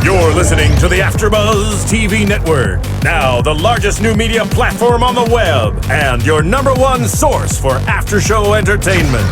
You're listening to the AFTERBUZZ TV Network, now the largest new media platform on the web, and your #1 source for after-show entertainment.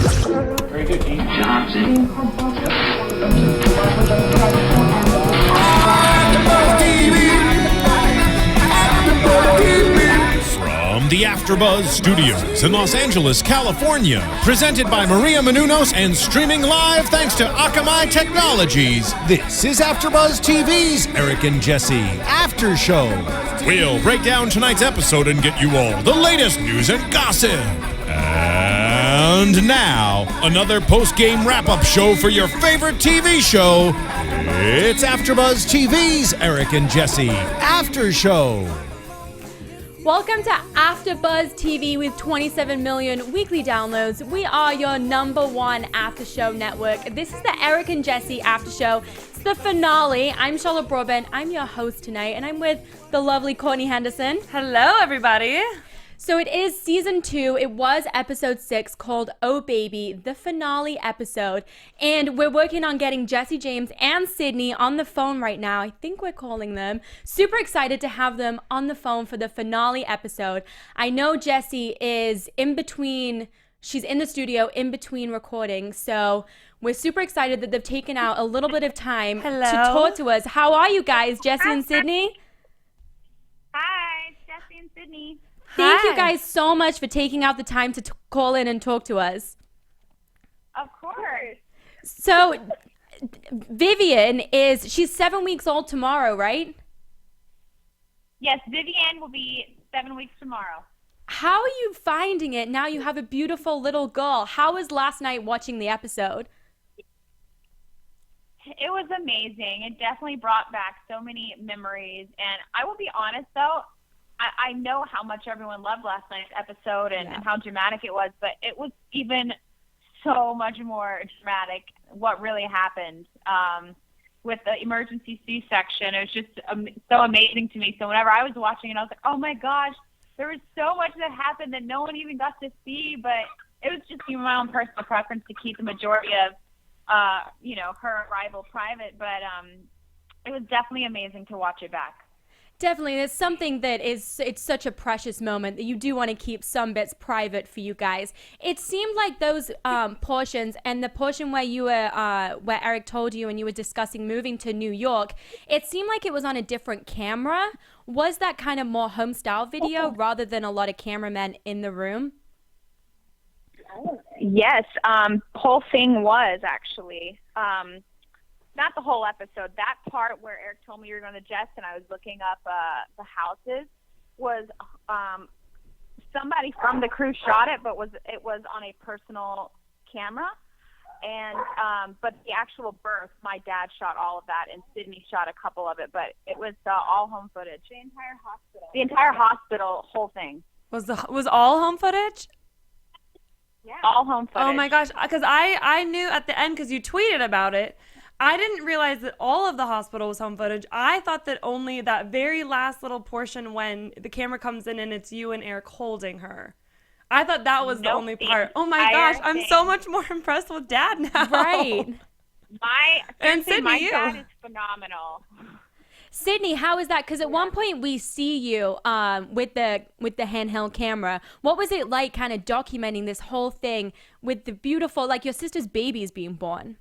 From the AFTERBUZZ Studios in Los Angeles, California, presented by Maria Menounos and streaming live thanks to Akamai Technologies, this is AFTERBUZZ TV's Eric and Jessie After Show. We'll break down tonight's episode and get you all the latest news and gossip. And now, another post-game wrap-up show for your favorite TV show. It's AFTERBUZZ TV's Eric and Jessie After Show. Welcome to AFTERBUZZ TV with 27 million weekly downloads. We are your #1 after show network. This is the Eric and Jessie after show. It's the finale. I'm Charlotte Broadbent. I'm your host tonight, and I'm with the lovely Courtney Henderson. Hello, everybody. So it is season 2. It was episode 6 called Oh Baby, the finale episode. And we're working on getting Jessie James and Sydney on the phone right now. I think we're calling them. Super excited to have them on the phone for the finale episode. I know Jessie is in between, she's in the studio in between recording. So we're super excited that they've taken out a little bit of time to talk to us. How are you guys, Jessie and Sydney? Hi, it's Jessie and Sydney. Thank you guys so much for taking out the time to call in and talk to us. Of course. So, Vivian she's 7 weeks old tomorrow, right? Yes, Vivian will be 7 weeks tomorrow. How are you finding it now you have a beautiful little girl? How was last night watching the episode? It was amazing. It definitely brought back so many memories. And I will be honest, though, I know how much everyone loved last night's episode and how dramatic it was, but it was even so much more dramatic what really happened with the emergency C-section. It was just so amazing to me. So whenever I was watching it, I was like, oh my gosh, there was so much that happened that no one even got to see, but it was just my own personal preference to keep the majority of, her arrival private, but it was definitely amazing to watch it back. Definitely. There's something that it's such a precious moment that you do want to keep some bits private for you guys. It seemed like those portions and the portion where you were, where Eric told you and you were discussing moving to New York, it seemed like it was on a different camera. Was that kind of more home style video rather than a lot of cameramen in the room? Yes, whole thing was actually. Not the whole episode. That part where Eric told me you were going to Jess and I was looking up the houses was somebody from the crew shot it, but it was on a personal camera. And but the actual birth, my dad shot all of that, and Sydney shot a couple of it. But it was all home footage. The entire hospital. The entire hospital, whole thing. Was all home footage? Yeah. All home footage. Oh my gosh, because I knew at the end because you tweeted about it. I didn't realize that all of the hospital was home footage. I thought that only that very last little portion when the camera comes in and it's you and Eric holding her. I thought that was the only part. Oh my gosh, I'm so much more impressed with Dad now. Right. And Sydney, my dad is phenomenal. Sydney, how is that? Because at one point we see you with the handheld camera. What was it like kind of documenting this whole thing with the beautiful, like your sister's baby is being born?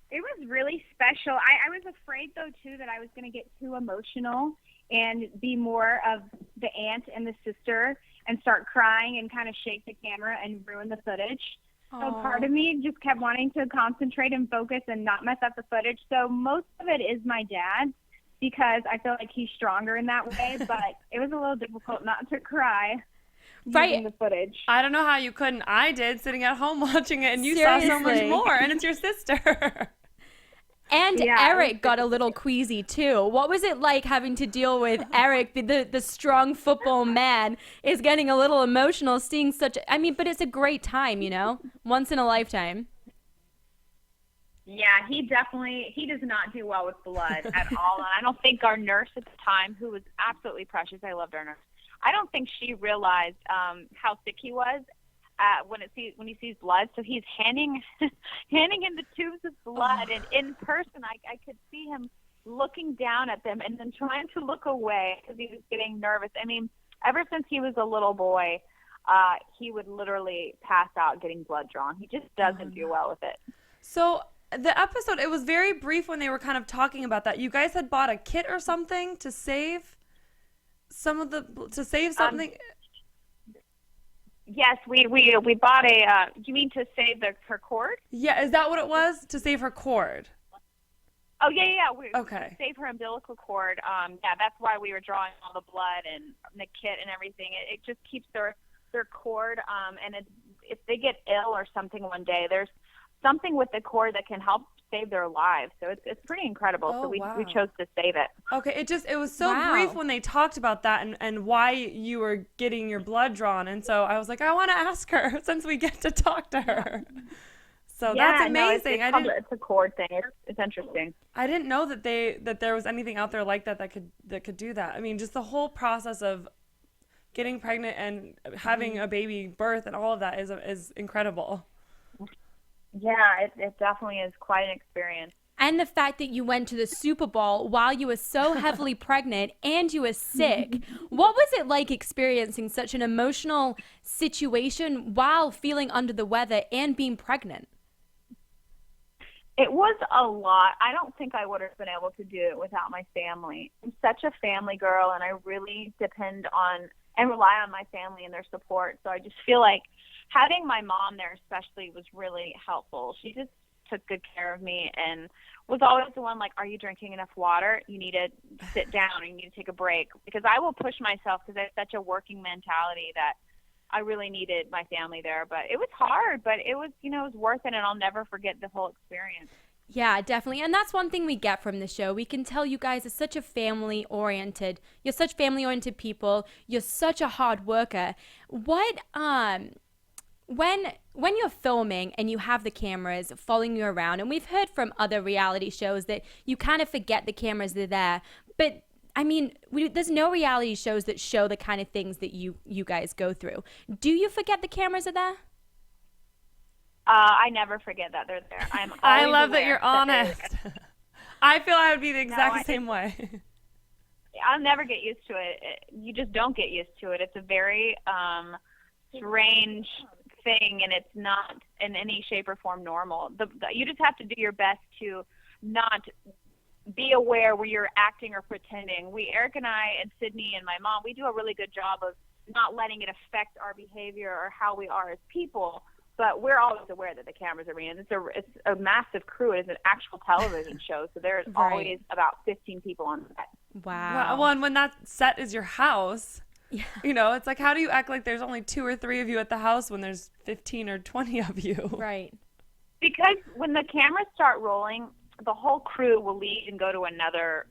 It was really special. I was afraid, though, too, that I was going to get too emotional and be more of the aunt and the sister and start crying and kind of shake the camera and ruin the footage. Aww. So part of me just kept wanting to concentrate and focus and not mess up the footage. So most of it is my dad because I feel like he's stronger in that way, but it was a little difficult not to cry. Right. The footage. I don't know how you couldn't. I did, sitting at home watching it, and you Seriously. saw so much more, and it's your sister. And Eric got a little queasy too. What was it like having to deal with Eric, the strong football man, is getting a little emotional seeing such, but it's a great time, once in a lifetime. Yeah, he does not do well with blood at all. And I don't think our nurse at the time, who was absolutely precious, I loved our nurse, I don't think she realized how sick he was when he sees blood. So he's handing him the tubes of blood, and in person, I could see him looking down at them and then trying to look away because he was getting nervous. I mean, ever since he was a little boy, he would literally pass out getting blood drawn. He just doesn't do well with it. So the episode, it was very brief when they were kind of talking about that. You guys had bought a kit or something to save something. Yes, we bought a. You mean to save her cord? Yeah, is that what it was? To save her cord? Oh yeah. Okay. Save her umbilical cord. Yeah, that's why we were drawing all the blood and the kit and everything. It just keeps their cord. And if they get ill or something one day, there's something with the cord that can help save their lives. So it's pretty incredible. So we chose to save it. Okay, it was so brief when they talked about that and why you were getting your blood drawn. And so I was like, I want to ask her since we get to talk to her. So that's amazing. No, it's a cord thing. It's interesting. I didn't know that there was anything out there like that could do that. I mean, just the whole process of getting pregnant and having a baby birth and all of that is incredible. Yeah, it definitely is quite an experience. And the fact that you went to the Super Bowl while you were so heavily pregnant and you were sick. What was it like experiencing such an emotional situation while feeling under the weather and being pregnant? It was a lot. I don't think I would have been able to do it without my family. I'm such a family girl, and I really depend on and rely on my family and their support. So I just feel like having my mom there especially was really helpful. She just took good care of me and was always the one like, are you drinking enough water? You need to sit down or you need to take a break. Because I will push myself because I have such a working mentality that I really needed my family there. But it was hard, but it was, it was worth it, and I'll never forget the whole experience. Yeah, definitely. And that's one thing we get from the show. We can tell you guys are such a family-oriented. You're such family-oriented people. You're such a hard worker. What, when you're filming and you have the cameras following you around, and we've heard from other reality shows that you kind of forget the cameras are there, but I mean, there's no reality shows that show the kind of things that you guys go through. Do you forget the cameras are there? I never forget that they're there. I love that you're honest. I feel I would be the exact same way. I'll never get used to it. You just don't get used to it. It's a very strange thing, and it's not in any shape or form normal. You just have to do your best to not be aware where you're acting or pretending. Eric and I and Sydney and my mom, we do a really good job of not letting it affect our behavior or how we are as people. But we're always aware that the cameras are in. It's a massive crew. It is an actual television show, so there's always about 15 people on set. Wow. Well, and when that set is your house, it's like, how do you act like there's only 2 or 3 of you at the house when there's 15 or 20 of you? Right. Because when the cameras start rolling, the whole crew will leave and go to another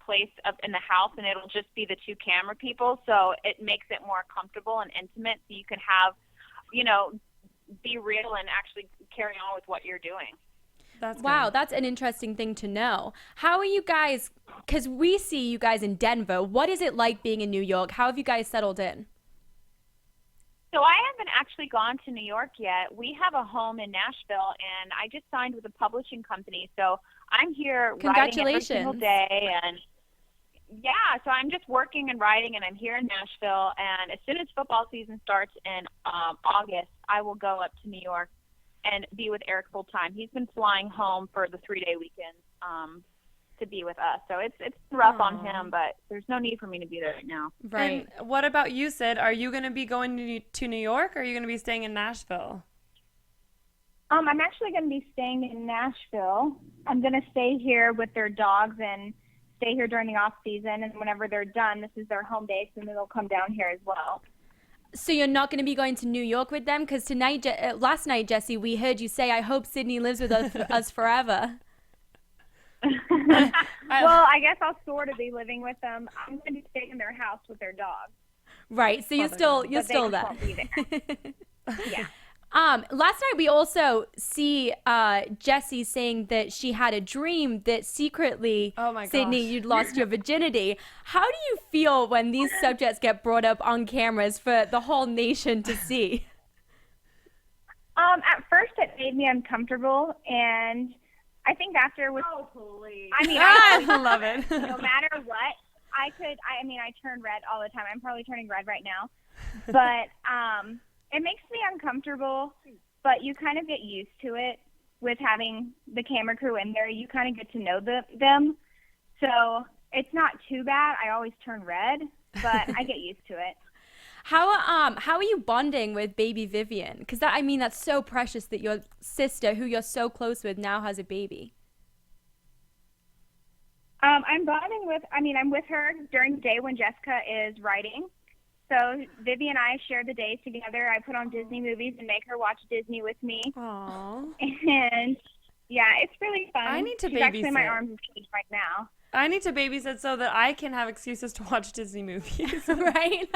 place up in the house, and it'll just be the 2 camera people. So it makes it more comfortable and intimate, so you can have, be real and actually carry on with what you're doing. That's an interesting thing to know. How are you guys, because we see you guys in Denver, what is it like being in New York? How have you guys settled in? So I haven't actually gone to New York yet. We have a home in Nashville, and I just signed with a publishing company. So I'm here writing every single day. And yeah, so I'm just working and writing, and I'm here in Nashville. And as soon as football season starts in August, I will go up to New York and be with Eric full time. He's been flying home for the 3-day weekend to be with us. So it's rough on him, but there's no need for me to be there right now. Right. And what about you, Sid? Are you going to be going to New York, or are you going to be staying in Nashville? I'm actually going to be staying in Nashville. I'm going to stay here with their dogs and stay here during the off season, and whenever they're done, this is their home base, and then they'll come down here as well. So you're not going to be going to New York with them? Because last night, Jessie, we heard you say, I hope Sydney lives with us forever. Well, I guess I'll sort of be living with them. I'm going to stay in their house with their dog. Right, so you're still there. Won't be there. Yeah. Last night we also see Jessie saying that she had a dream that secretly, Sydney, you'd lost your virginity. How do you feel when these subjects get brought up on cameras for the whole nation to see? At first it made me uncomfortable, and I think after with, Oh, please. I mean, I love it. no matter what, I turn red all the time. I'm probably turning red right now. But it makes me uncomfortable, but you kind of get used to it with having the camera crew in there. You kind of get to know them. So it's not too bad. I always turn red, but I get used to it. How are you bonding with baby Vivian? Because that's so precious that your sister, who you're so close with, now has a baby. I'm with her during the day when Jessica is writing. So Vivi and I share the days together. I put on Disney movies and make her watch Disney with me. Aww. And yeah, it's really fun. I need to She's actually in my babysit. arms right now. I need to babysit so that I can have excuses to watch Disney movies. Right?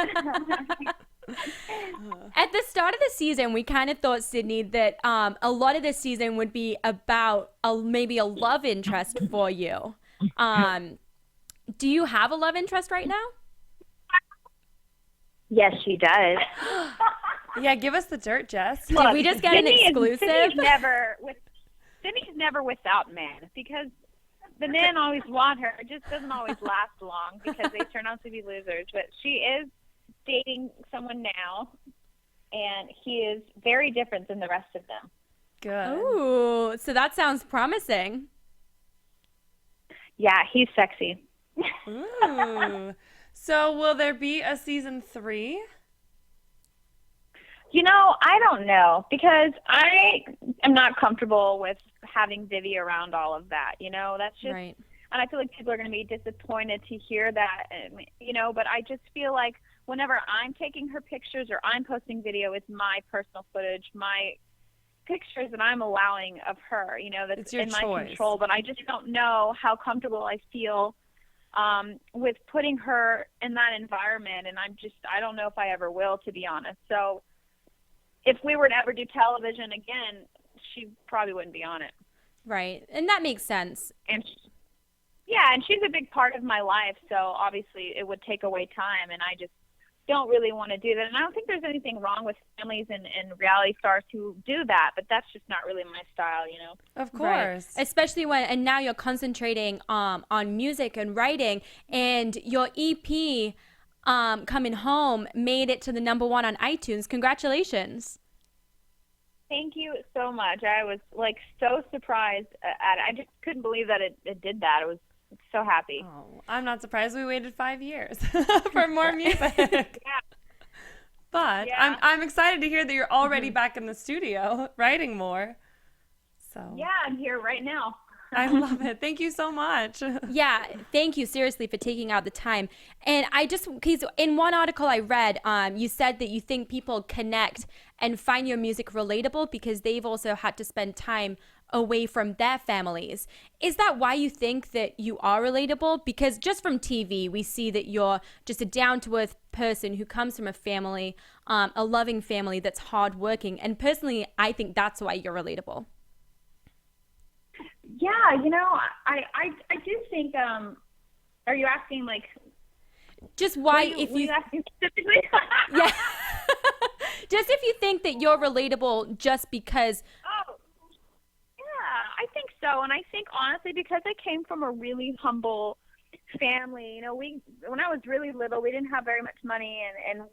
At the start of the season, we kind of thought, Sydney, that a lot of this season would be about maybe a love interest for you. Do you have a love interest right now? Yes, she does. Yeah, give us the dirt, Jess. Did we just get an exclusive? Sydney's never without men, because the men always want her. It just doesn't always last long because they turn out to be losers. But she is dating someone now, and he is very different than the rest of them. Good. Ooh, so that sounds promising. Yeah, he's sexy. Ooh. So will there be a season 3? I don't know, because I am not comfortable with having Vivi around all of that. That's just, Right. and I feel like people are going to be disappointed to hear that, but I just feel like whenever I'm taking her pictures or I'm posting video, it's my personal footage, my pictures that I'm allowing of her, that's It's your in my choice. control, but I just don't know how comfortable I feel with putting her in that environment, and I don't know if I ever will, to be honest. So if we were to ever do television again, she probably wouldn't be on it. Right. And that makes sense. And she's a big part of my life, so obviously it would take away time, and I just don't really want to do that. And I don't think there's anything wrong with families and reality stars who do that, but that's just not really my style, Of course. Right. Especially and now you're concentrating on music and writing, and your EP Coming Home made it to the #1 on iTunes. Congratulations. Thank you so much. I was so surprised at it. I just couldn't believe that it did that. I was so happy. Oh, I'm not surprised we waited 5 years for more music. Yeah. But Yeah. I'm excited to hear that you're already back in the studio writing more. So Yeah, I'm here right now. I love it. Thank you so much. Yeah, thank you seriously for taking out the time. And because in one article I read, you said that you think people connect and find your music relatable because they've also had to spend time away from their families. Is that why you think that you are relatable? Because just from TV, we see that you're just a down-to-earth person who comes from a family, a loving family that's hardworking. And personally, I think that's why you're relatable. Yeah, I do think. Are you asking Just why, Were if you you asking specifically? yeah, just if you think that you're relatable, just because. Oh, yeah, I think so, and I think honestly because I came from a really humble family. When I was really little, we didn't have very much money, and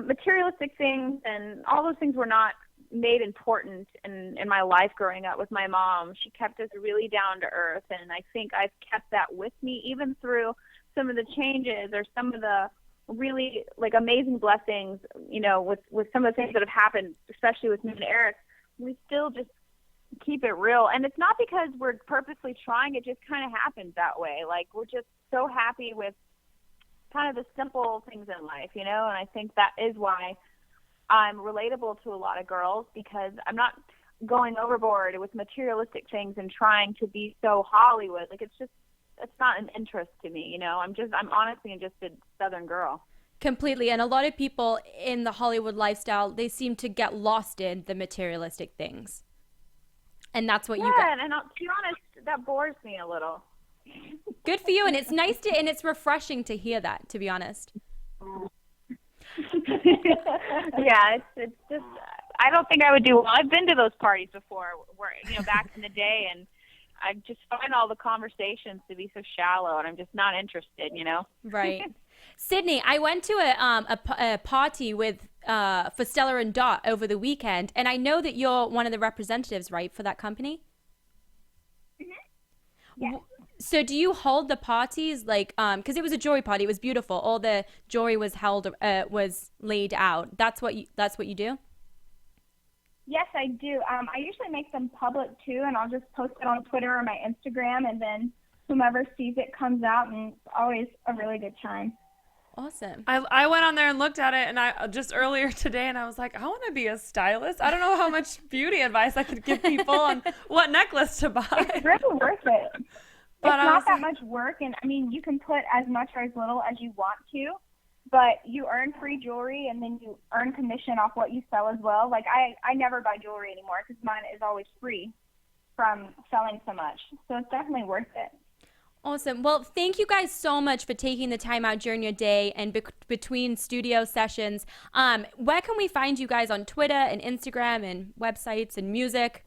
materialistic things and all those things were not made important in my life growing up with my mom. She kept us really down to earth, and I think I've kept that with me even through some of the changes or some of the really amazing blessings, with some of the things that have happened, especially with me and Eric. We still just keep it real, and it's not because we're purposely trying. It just kind of happens that way. We're just so happy with kind of the simple things in life, and I think that is why I'm relatable to a lot of girls, because I'm not going overboard with materialistic things and trying to be so Hollywood. It's not an interest to me, I'm honestly just a Southern girl. Completely. And a lot of people in the Hollywood lifestyle, they seem to get lost in the materialistic things. And that's what you got. Yeah, and to be honest, that bores me a little. Good for you. And it's nice and it's refreshing to hear that, to be honest. Yeah, it's just, I don't think I would do well. I've been to those parties before where, back in the day, and I just find all the conversations to be so shallow, and I'm just not interested, Right. Sydney, I went to a party with for Stella and Dot over the weekend, and I know that you're one of the representatives, right, for that company? Yeah. So do you hold the parties like because it was a jewelry party, it was beautiful. All the jewelry was was laid out. That's what you do? Yes, I do. I usually make them public too, and I'll just post it on Twitter or my Instagram, and then whomever sees it comes out, and it's always a really good time. Awesome. I went on there and looked at it, and I just earlier today, and I was like, I want to be a stylist. I don't know how much beauty advice I could give people on what necklace to buy. It's really worth it. But it's not that much work, and I mean, you can put as much or as little as you want to, but you earn free jewelry, and then you earn commission off what you sell as well. Like, I never buy jewelry anymore because mine is always free from selling so much. So it's definitely worth it. Awesome. Well, thank you guys so much for taking the time out during your day and between studio sessions. Where can we find you guys on Twitter and Instagram and websites and music?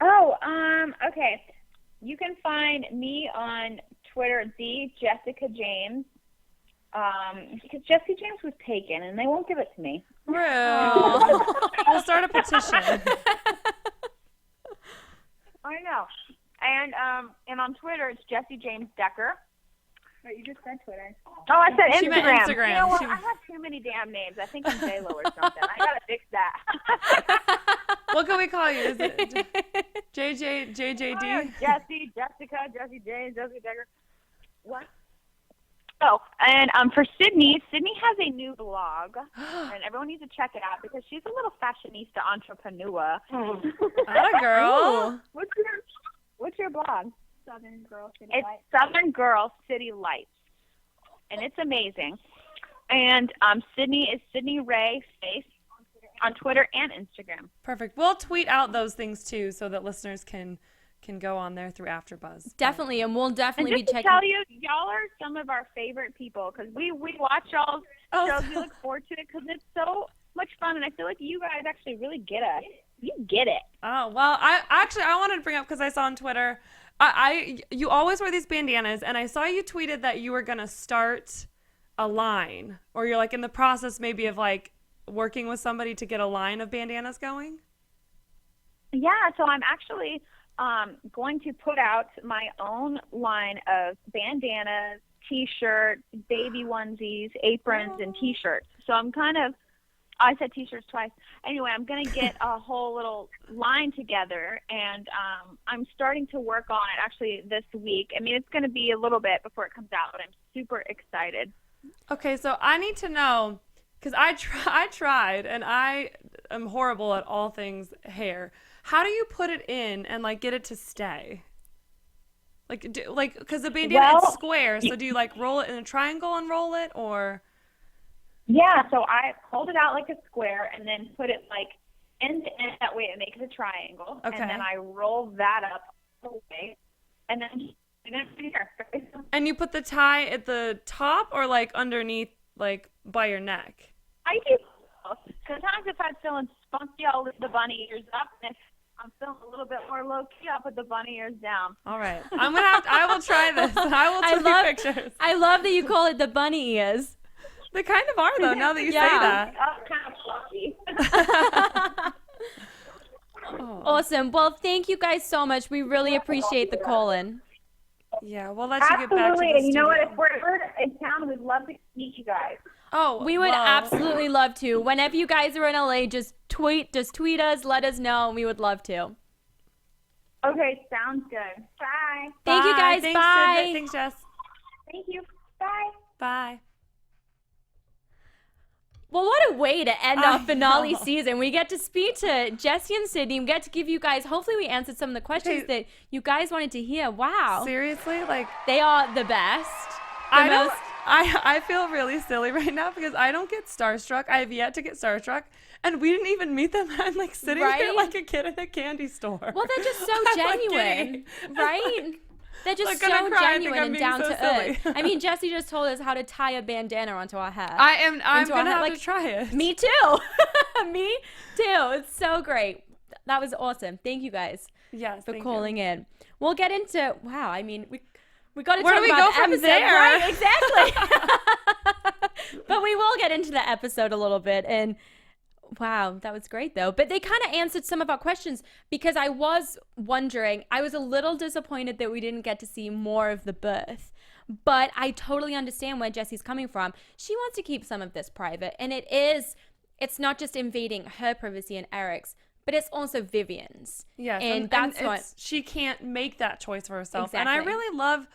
Okay. You can find me on Twitter, the Jessica James, because Jesse James was taken, and they won't give it to me. Rude. We'll start a petition. I know. And on Twitter, it's Jesse James Decker. But you just said Twitter. Oh, I said Instagram. She meant Instagram. You know what? I have too many damn names. I think I'm J-Lo or something. I gotta fix that. What can we call you? Is it JJD? Oh, Jesse, Jessica, Jesse James, Jesse Decker. What? Oh, and for Sydney has a new blog, and everyone needs to check it out because she's a little fashionista entrepreneur. Atta girl. What's your blog? Southern Girl City It's Lights. Southern Girl City Lights, and it's amazing. And Sydney is Sydney Ray Face on Twitter and Instagram. Perfect. We'll tweet out those things too so that listeners can go on there through AfterBuzz. Definitely, and we'll definitely And be just checking. to tell you, y'all are some of our favorite people because we watch y'all's shows. We look forward to it because it's so much fun, and I feel like you guys actually really get us. You get it. Oh, well, I wanted to bring up because I saw on Twitter, you always wear these bandanas, and I saw you tweeted that you were going to start a line, or you're like in the process maybe of like working with somebody to get a line of bandanas going. Yeah, so I'm actually going to put out my own line of bandanas, T-shirts, baby onesies, aprons, and T-shirts. So I said T-shirts twice. Anyway, I'm going to get a whole little line together, and I'm starting to work on it actually this week. I mean, it's going to be a little bit before it comes out, but I'm super excited. Okay, so I need to know, because I tried, and I am horrible at all things hair. How do you put it in and like get it to stay? Because the bandana is square, so do you like roll it in a triangle and roll it, or? Yeah, so I hold it out like a square and then put it like end to end. That way it makes a triangle. Okay. And then I roll that up the way, and then here. And you put the tie at the top or like underneath, like by your neck? I do. Sometimes if I'm feeling spunky, I'll lift the bunny ears up, and if I'm feeling a little bit more low key, I'll put the bunny ears down. All right, I will try this. I will take pictures. I love that you call it the bunny ears. They kind of are though. Now that you say that. Kind of fluffy. Oh. Awesome. Well, thank you guys so much. We really appreciate the call-in. Yeah, we'll let you get back to the Absolutely, and you know what? studio. If we're ever in town, we'd love to meet you guys. Oh, We would well, absolutely love to. Whenever you guys are in LA, just tweet us, let us know, and we would love to. Okay, sounds good. Bye. Thank you guys. Thanks, Bye. Sid. Thanks, Jess. Thank you. Bye. Bye. Well, what a way to end our finale season. We get to speak to Jesse and Sydney. We get to give you guys, hopefully we answered some of the questions that you guys wanted to hear. Wow. Seriously? Like, They are the best. I feel really silly right now because I don't get starstruck. I have yet to get starstruck. And we didn't even meet them. I'm like sitting here Right? like a kid in a candy store. Well, they're just so I'm, like, genuine, giddy. right? They're just Like, so cry, genuine and down to silly. earth. I mean, Jessie just told us how to tie a bandana onto our hair. I'm Into our gonna hair. have to try it. Me too. Me too. It's so great. That was awesome. Thank you guys Yes, for thank calling you. in. We'll get into, wow, I mean, we got to Where talk do we about go the from episode. there? Right, exactly. But we will get into the episode a little bit. And wow, that was great though. But they kind of answered some of our questions because I was wondering, I was a little disappointed that we didn't get to see more of the birth. But I totally understand where Jessie's coming from. She wants to keep some of this private. And it's not just invading her privacy and Eric's, but it's also Vivian's. Yes, and that's what she can't make that choice for herself. And I Exactly. really love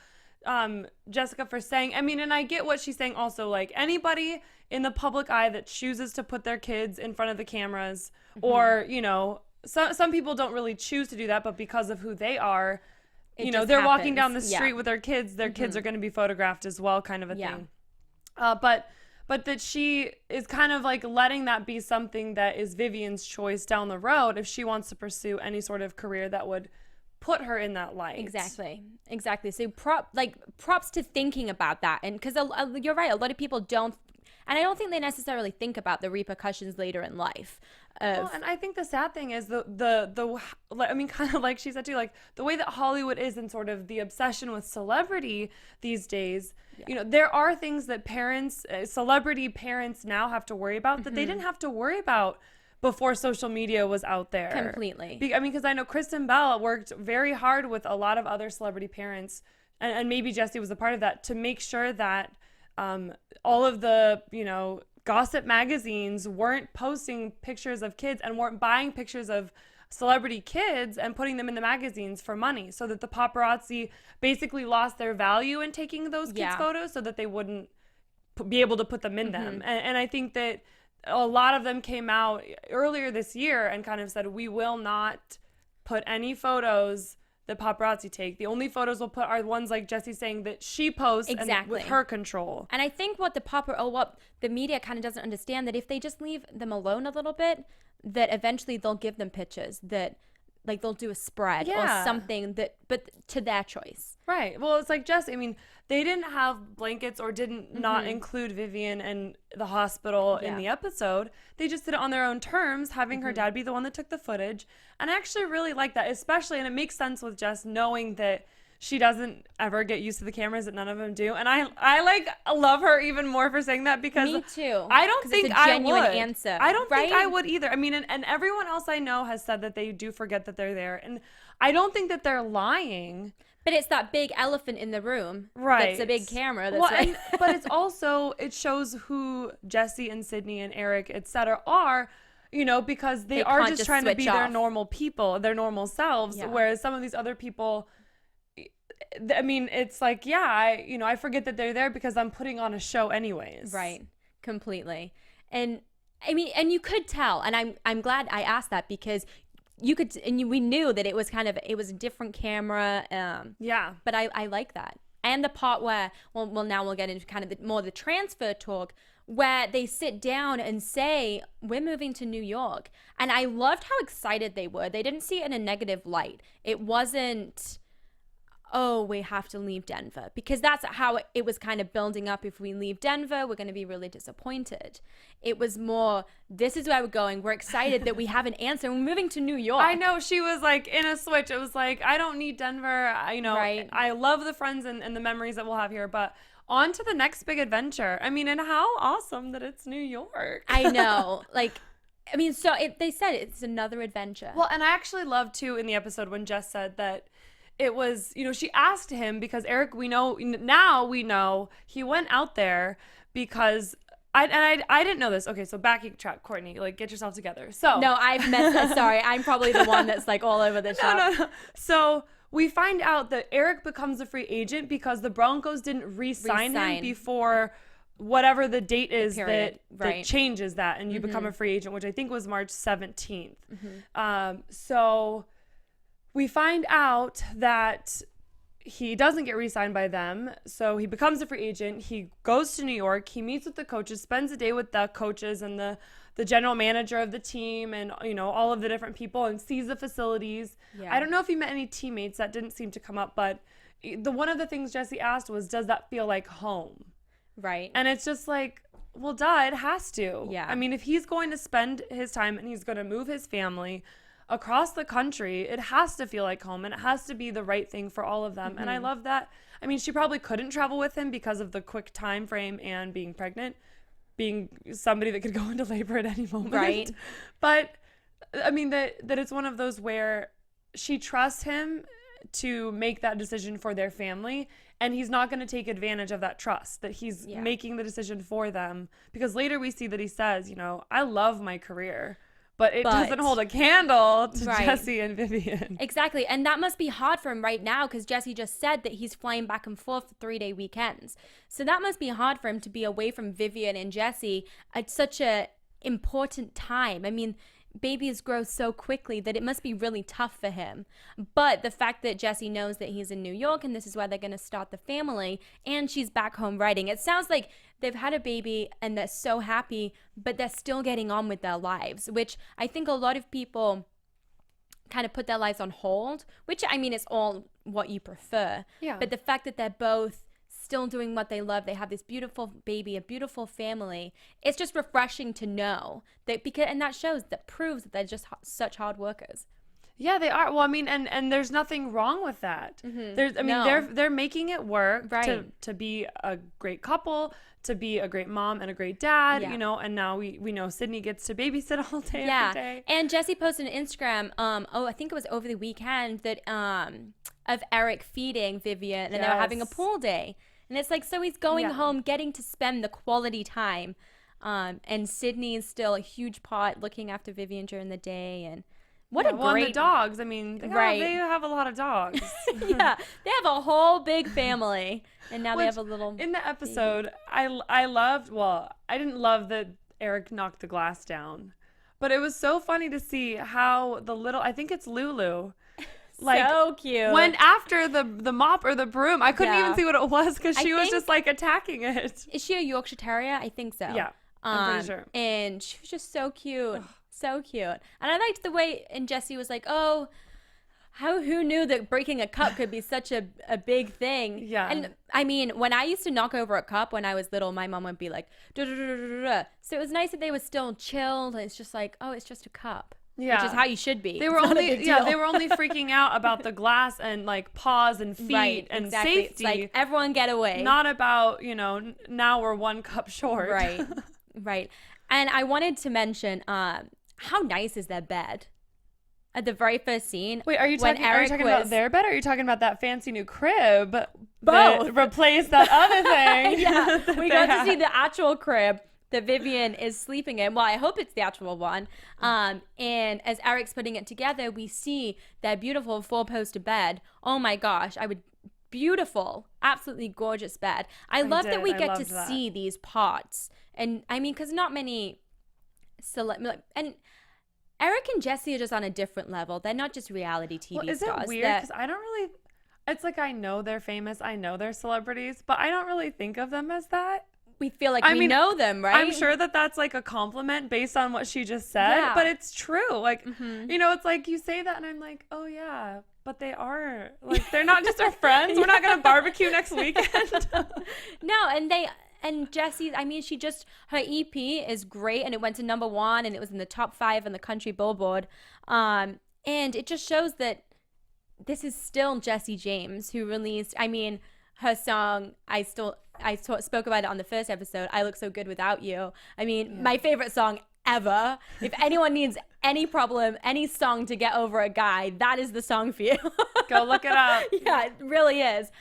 Jessica for saying, I mean, and I get what she's saying also, like anybody in the public eye that chooses to put their kids in front of the cameras or, you know, some people don't really choose to do that, but because of who they are, you know, just they're walking down the happens. Yeah. street with their kids are going to be photographed as well, kind of a Yeah. thing. But that she is kind of like letting that be something that is Vivian's choice down the road if she wants to pursue any sort of career that would put her in that light. Exactly. So props to thinking about that. And because you're right, a lot of people don't, and I don't think they necessarily think about the repercussions later in life. Well, and I think the sad thing is I mean, kind of like she said too, like the way that Hollywood is and sort of the obsession with celebrity these days. You know, there are things that celebrity parents now have to worry about that they didn't have to worry about before social media was out there. Completely. I mean, because I know Kristen Bell worked very hard with a lot of other celebrity parents, and maybe Jessie was a part of that, to make sure that all of the, you know, gossip magazines weren't posting pictures of kids and weren't buying pictures of celebrity kids and putting them in the magazines for money, so that the paparazzi basically lost their value in taking those kids' photos so that they wouldn't be able to put them in them. And I think that a lot of them came out earlier this year and kind of said, we will not put any photos that paparazzi take. The only photos we'll put are ones like Jessie's saying that she posts and with her control. And I think what the media kind of doesn't understand, that if they just leave them alone a little bit, that eventually they'll give them pictures that, like, they'll do a spread or something but to their choice. Right. Well, it's like Jessie, I mean, they didn't have blankets or didn't not include Vivian and the hospital in the episode. They just did it on their own terms, having her dad be the one that took the footage. And I actually really like that, especially, and it makes sense with Jess knowing that she doesn't ever get used to the cameras, that none of them do. And I like love her even more for saying that, because Me too. I don't think it's a genuine answer. I don't think right? I would either. I mean, and everyone else I know has said that they do forget that they're there. And I don't think that they're lying. But it's that big elephant in the room. Right. That's a big camera. That's Well, right. but it's also, it shows who Jessie and Sydney and Eric, etc. are, you know, because they are can't just just trying to be switch their off. normal people, their normal selves. Yeah. Whereas some of these other people, I mean, it's like, I forget that they're there because I'm putting on a show anyways. Right. Completely. And I mean, and you could tell, and I'm glad I asked that, because you could, and we knew that it was a different camera. Yeah. But I like that. And the part where, well, now we'll get into kind of more the transfer talk, where they sit down and say, we're moving to New York. And I loved how excited they were. They didn't see it in a negative light. It wasn't, oh, we have to leave Denver, because that's how it was kind of building up. If we leave Denver, we're going to be really disappointed. It was more, this is where we're going. We're excited that we have an answer. We're moving to New York. I know, she was like in a switch. It was like, I don't need Denver. Right. I love the friends and the memories that we'll have here, but on to the next big adventure. I mean, and how awesome that it's New York. I know. They said it's another adventure. Well, and I actually loved too in the episode when Jess said that it was, she asked him, because Eric, we know he went out there because I didn't know this. Okay, so backing track, Courtney, like, get yourself together. So no, I've messed. Sorry, I'm probably the one that's like all over the shop. No. So we find out that Eric becomes a free agent because the Broncos didn't re-sign him before whatever the date is that changes that, and you become a free agent, which I think was March 17th. So we find out that he doesn't get re-signed by them, so he becomes a free agent. He goes to New York. He meets with the coaches, spends a day with the coaches and the general manager of the team, and all of the different people, and sees the facilities. Yeah. I don't know if he met any teammates. That didn't seem to come up, but one of the things Jessie asked was, does that feel like home? Right. And it's just like, well, duh, it has to. Yeah. I mean, if he's going to spend his time and he's going to move his family across the country, it has to feel like home, and it has to be the right thing for all of them. And I love that. I mean, she probably couldn't travel with him because of the quick time frame and being pregnant, being somebody that could go into labor at any moment. Right. But I mean, that it's one of those where she trusts him to make that decision for their family, and he's not going to take advantage of that trust, that he's making the decision for them, because later we see that he says, you know, I love my career, but it doesn't hold a candle to Jessie and Vivian. Exactly. And that must be hard for him right now, because Jessie just said that he's flying back and forth for 3-day weekends. So that must be hard for him to be away from Vivian and Jessie at such a important time. I mean, babies grow so quickly that it must be really tough for him. But the fact that Jessie knows that he's in New York and this is where they're going to start the family, and she's back home writing, it sounds like they've had a baby and they're so happy, but they're still getting on with their lives, which I think a lot of people kind of put their lives on hold, which, I mean, it's all what you prefer. Yeah. But the fact that they're both still doing what they love, they have this beautiful baby, a beautiful family, it's just refreshing to know that, because, and that shows, that proves that they're just such hard workers. Yeah, they are. Well, I mean, and there's nothing wrong with that. They're making it work to be a great couple, to be a great mom and a great dad, you know, and now we know Sydney gets to babysit all day every day. And Jessie posted on Instagram, I think it was over the weekend, that of Eric feeding Vivian, and they were having a pool day. And it's like, so he's going home, getting to spend the quality time. And Sydney is still a huge part looking after Vivian during the day. And what a great... And the dogs, I mean, they have a lot of dogs. Yeah, they have a whole big family. And now they have a little... In the episode, I loved, well, I didn't love that Eric knocked the glass down. But it was so funny to see how the little, I think it's Lulu... Like, so cute. Went after the mop or the broom. I couldn't even see what it was, because she was just like attacking it. Is she a Yorkshire Terrier? I think so. Yeah, I'm pretty sure. And she was just so cute. So cute. And I liked the way, and Jessie was like, oh, who knew that breaking a cup could be such a big thing? Yeah. And I mean, when I used to knock over a cup when I was little, my mom would be like, duh, duh, duh, duh, duh, duh. So it was nice that they were still chilled. And it's just like, oh, it's just a cup. Yeah. Which is how you should be. They were they were only freaking out about the glass and like paws and feet and safety. It's like, everyone get away. Not about, you know, now we're one cup short. Right. Right. And I wanted to mention, how nice is their bed? At the very first scene. Wait, are you talking about their bed, or are you talking about that fancy new crib? Both. That replaced that other thing. Yeah. We got to see the actual crib that Vivian is sleeping in. Well, I hope it's the actual one. And as Eric's putting it together, we see that beautiful 4-poster bed. Oh my gosh, beautiful, absolutely gorgeous bed. I love that we get to see these pots. And I mean, because not many and Eric and Jessie are just on a different level. They're not just reality TV stars. Is it weird? Because I don't really, it's like, I know they're famous, I know they're celebrities, but I don't really think of them as that. We feel like we know them, right? I'm sure that that's like a compliment based on what she just said, but it's true. Like, you know, it's like you say that and I'm like, oh yeah, but they are, like, they're not just our friends. We're not going to barbecue next weekend. No, and Jessie, I mean, her EP is great, and it went to #1, and it was in the top 5 on the country Billboard. And it just shows that this is still Jessie James, who released, I mean, her song, I spoke about it on the first episode, I Look So Good Without You. I mean, my favorite song ever. If anyone needs any problem, any song to get over a guy, that is the song for you. Go look it up. Yeah, it really is.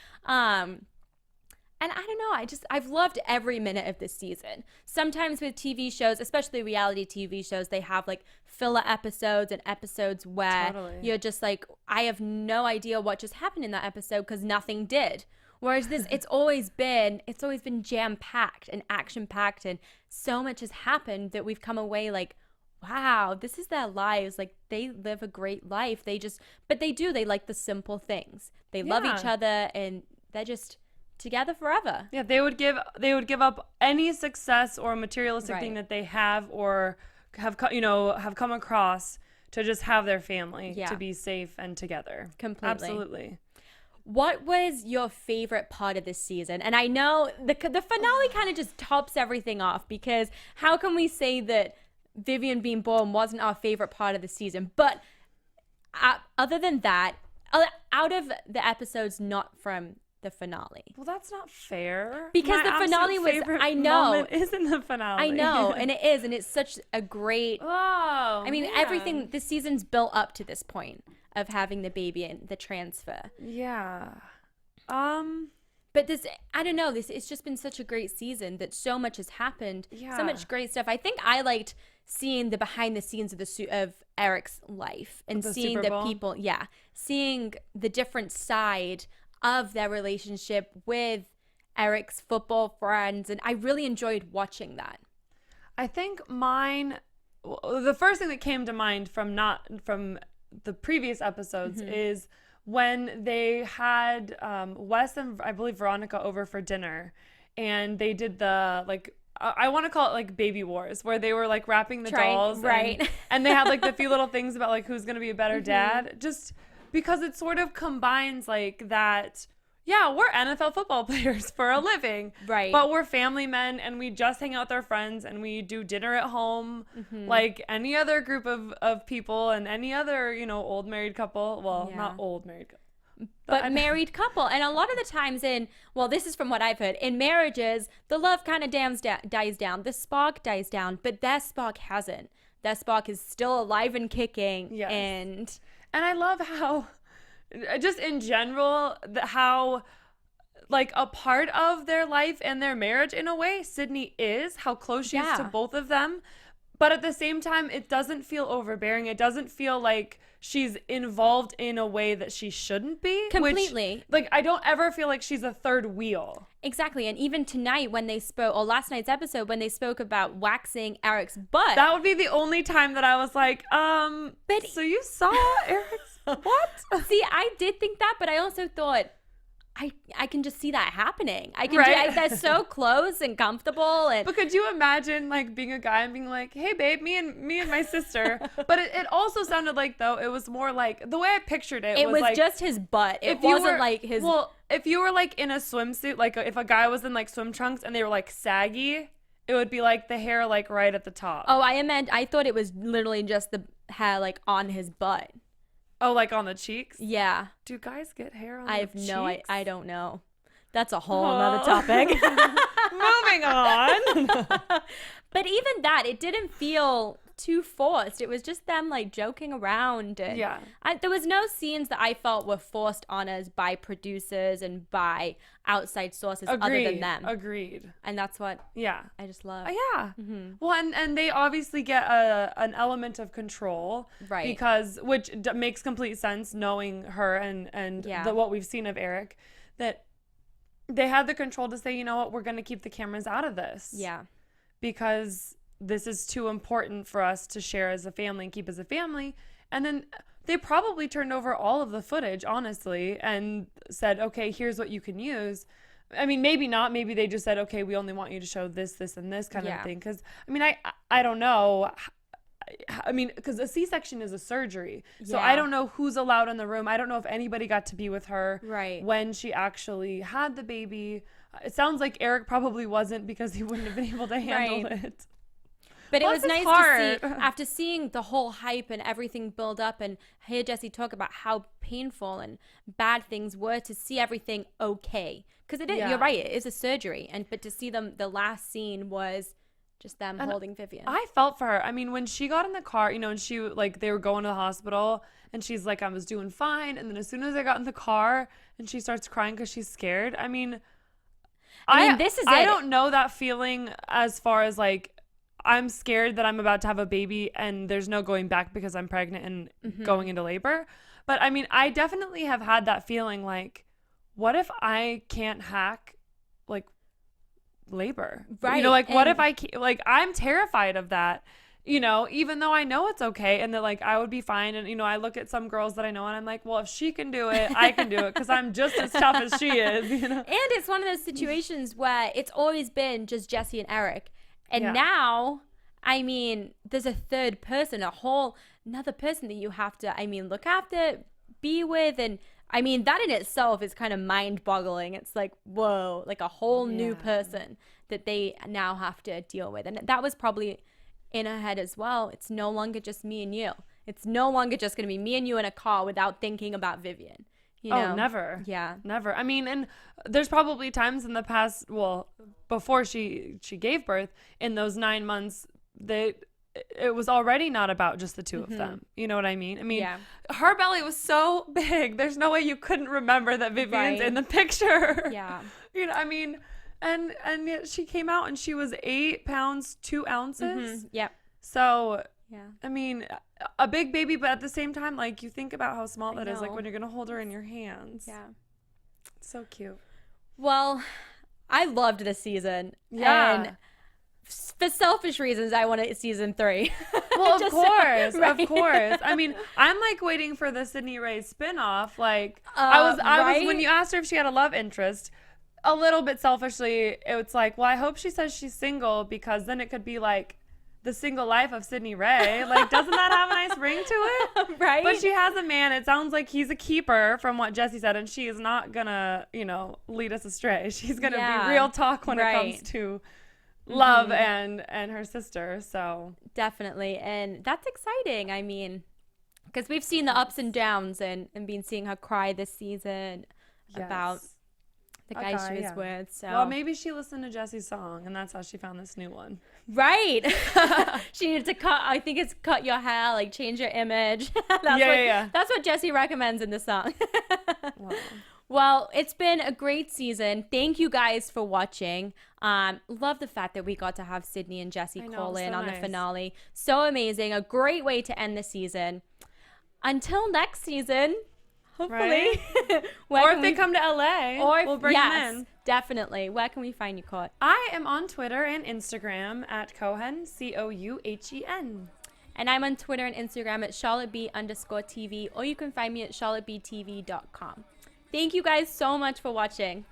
And I don't know, I've loved every minute of this season. Sometimes with TV shows, especially reality TV shows, they have like filler episodes and episodes where you're just like, I have no idea what just happened in that episode because nothing did. Whereas this, it's always been jam-packed and action-packed, and so much has happened that we've come away like, wow, this is their lives. Like, they live a great life. They like the simple things. They love each other, and they're just together forever. Yeah, they would give up any success or materialistic thing that they have or have come across to just have their family to be safe and together. Completely. Absolutely. what was your favorite part of this season? And I know the finale kind of just tops everything off, because how can we say that Vivian being born wasn't our favorite part of the season? But other than that, out of the episodes not from the finale. Well, that's not fair. Because the finale was, I know. Is in the finale. I know, and it is, and it's such a great, I mean, everything, this season's built up to this point of having the baby and the transfer. Yeah. But this, I don't know, it's just been such a great season that so much has happened. Yeah. So much great stuff. I think I liked seeing the behind the scenes of Eric's life and seeing the people, seeing the different side of their relationship with Eric's football friends, and I really enjoyed watching that. I think the first thing that came to mind from the previous episodes is when they had Wes and I believe Veronica over for dinner, and they did the I want to call it like baby wars, where they were like wrapping the dolls, right? And they had like the few little things about like who's gonna be a better dad, just because it sort of combines like that. Yeah, we're NFL football players for a living, right? But we're family men, and we just hang out with our friends, and we do dinner at home, like any other group of people, and any other old married couple. Well, not old married couple. But married couple. And a lot of the times this is from what I've heard, in marriages, the love kind of dies down. The spark dies down, but their spark hasn't. Their spark is still alive and kicking. Yes. And I love how, just in general, how like a part of their life and their marriage in a way Sydney is, how close she is to both of them. But at the same time, it doesn't feel overbearing. It doesn't feel like she's involved in a way that she shouldn't be. Completely. I don't ever feel like she's a third wheel. Exactly. And even tonight when they spoke, or last night's episode, when they spoke about waxing Eric's butt. That would be the only time that I was like, but so you saw Eric's what? See, I did think that, but I also thought, I can just see that happening. I can they're so close and comfortable. But could you imagine like being a guy and being like, "Hey babe, me and my sister." But it also sounded like, though, it was more like the way I pictured it. It was like, just his butt. It wasn't like his. Well, if you were like in a swimsuit, like if a guy was in like swim trunks and they were like saggy, it would be like the hair like right at the top. Oh, I thought it was literally just the hair like on his butt. Oh, like on the cheeks? Yeah. Do guys get hair on their cheeks? I don't know. That's a whole nother topic. Moving on. But even that, it didn't feel too forced. It was just them like joking around. And there was no scenes that I felt were forced on us by producers and by outside sources other than them. Agreed. And that's what I just love. Yeah. Well, and they obviously get an element of control. Right. Because, which makes complete sense knowing her and what we've seen of Eric, that they had the control to say, you know what, we're going to keep the cameras out of this. Yeah. Because this is too important for us to share as a family and keep as a family. And then they probably turned over all of the footage, honestly, and said, okay, here's what you can use. I mean, maybe not. Maybe they just said, okay, we only want you to show this, this, and this kind of thing. Because, I mean, I don't know. I mean, because a C-section is a surgery. So I don't know who's allowed in the room. I don't know if anybody got to be with her when she actually had the baby. It sounds like Eric probably wasn't, because he wouldn't have been able to handle it. But it was nice to see, after seeing the whole hype and everything build up, and hear Jessie talk about how painful and bad things were, to see everything okay. Because you're right, it is a surgery. But to see them, the last scene was just them holding Vivian. I felt for her. I mean, when she got in the car, and she, like, they were going to the hospital, and she's like, I was doing fine. And then as soon as I got in the car, and she starts crying because she's scared. I mean, this is I don't know that feeling as far as, like, I'm scared that I'm about to have a baby and there's no going back because I'm pregnant and going into labor. But I mean, I definitely have had that feeling like, what if I can't hack like labor? Right. Like what if I can't, like, I'm terrified of that, even though I know it's okay and that like I would be fine. And, I look at some girls that I know and I'm like, well, if she can do it, I can do it, because I'm just as tough as she is, And it's one of those situations where it's always been just Jessie and Eric. And now, I mean, there's a third person, another person that you have to, look after, be with, and I mean, that in itself is kind of mind-boggling. It's like, whoa, like a whole new person that they now have to deal with. And that was probably in her head as well. It's no longer just me and you. It's no longer just going to be me and you in a car without thinking about Vivian. You know? Oh, never. Yeah. Never. I mean, and there's probably times in the past, well, before she gave birth, in those 9 months, that it was already not about just the two of them. You know what I mean? I mean, her belly was so big. There's no way you couldn't remember that Vivian's in the picture. Yeah. You know, I mean, and yet she came out and she was 8 pounds 2 ounces. Yep. So, yeah. I mean, a big baby, but at the same time, like, you think about how small that is, like, when you're going to hold her in your hands. Yeah. So cute. Well, I loved this season. Yeah. And for selfish reasons, I wanted season 3. Well, of course, right? of course. I mean, I'm like waiting for the Sydney Ray spinoff. Like, I was when you asked her if she had a love interest, a little bit selfishly, it's like, well, I hope she says she's single because then it could be like the single life of Sydney Ray. Like, doesn't that have a nice ring to it? Right. But she has a man. It sounds like he's a keeper from what Jessie said, and she is not gonna, lead us astray. She's gonna be real talk when it comes to love and her sister. So definitely, and that's exciting. I mean, because we've seen the ups and downs and been seeing her cry this season about the guy she was with. So well, maybe she listened to Jessie's song and that's how she found this new one. Right. She needed to cut your hair, like change your image. That's what Jessie recommends in the song. Wow. Well, it's been a great season. Thank you guys for watching. Love the fact that we got to have Sydney and Jessie call in on the finale. So amazing. A great way to end the season. Until next season, hopefully. Right? Or if they come to LA, we'll bring them in. Definitely. Where can we find you, Court? I am on Twitter and Instagram at Cohen, Couhen. And I'm on Twitter and Instagram at CharlotteB_TV, or you can find me at charlottebtv.com. Thank you guys so much for watching.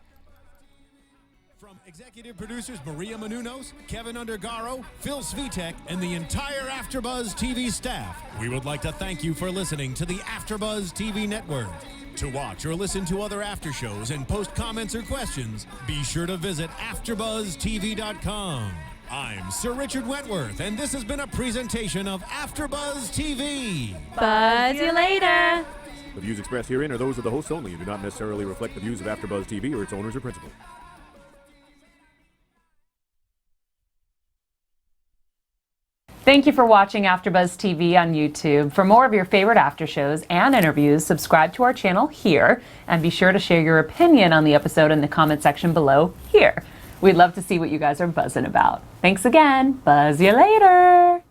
From executive producers Maria Menounos, Kevin Undergaro, Phil Svitek, and the entire AfterBuzz TV staff, we would like to thank you for listening to the AfterBuzz TV network. To watch or listen to other after shows and post comments or questions, be sure to visit AfterBuzzTV.com. I'm Sir Richard Wentworth, and this has been a presentation of AfterBuzz TV. Buzz you later. The views expressed herein are those of the hosts only and do not necessarily reflect the views of AfterBuzz TV or its owners or principals. Thank you for watching AfterBuzz TV on YouTube. For more of your favorite after shows and interviews, subscribe to our channel here, and be sure to share your opinion on the episode in the comment section below here. We'd love to see what you guys are buzzing about. Thanks again. Buzz you later.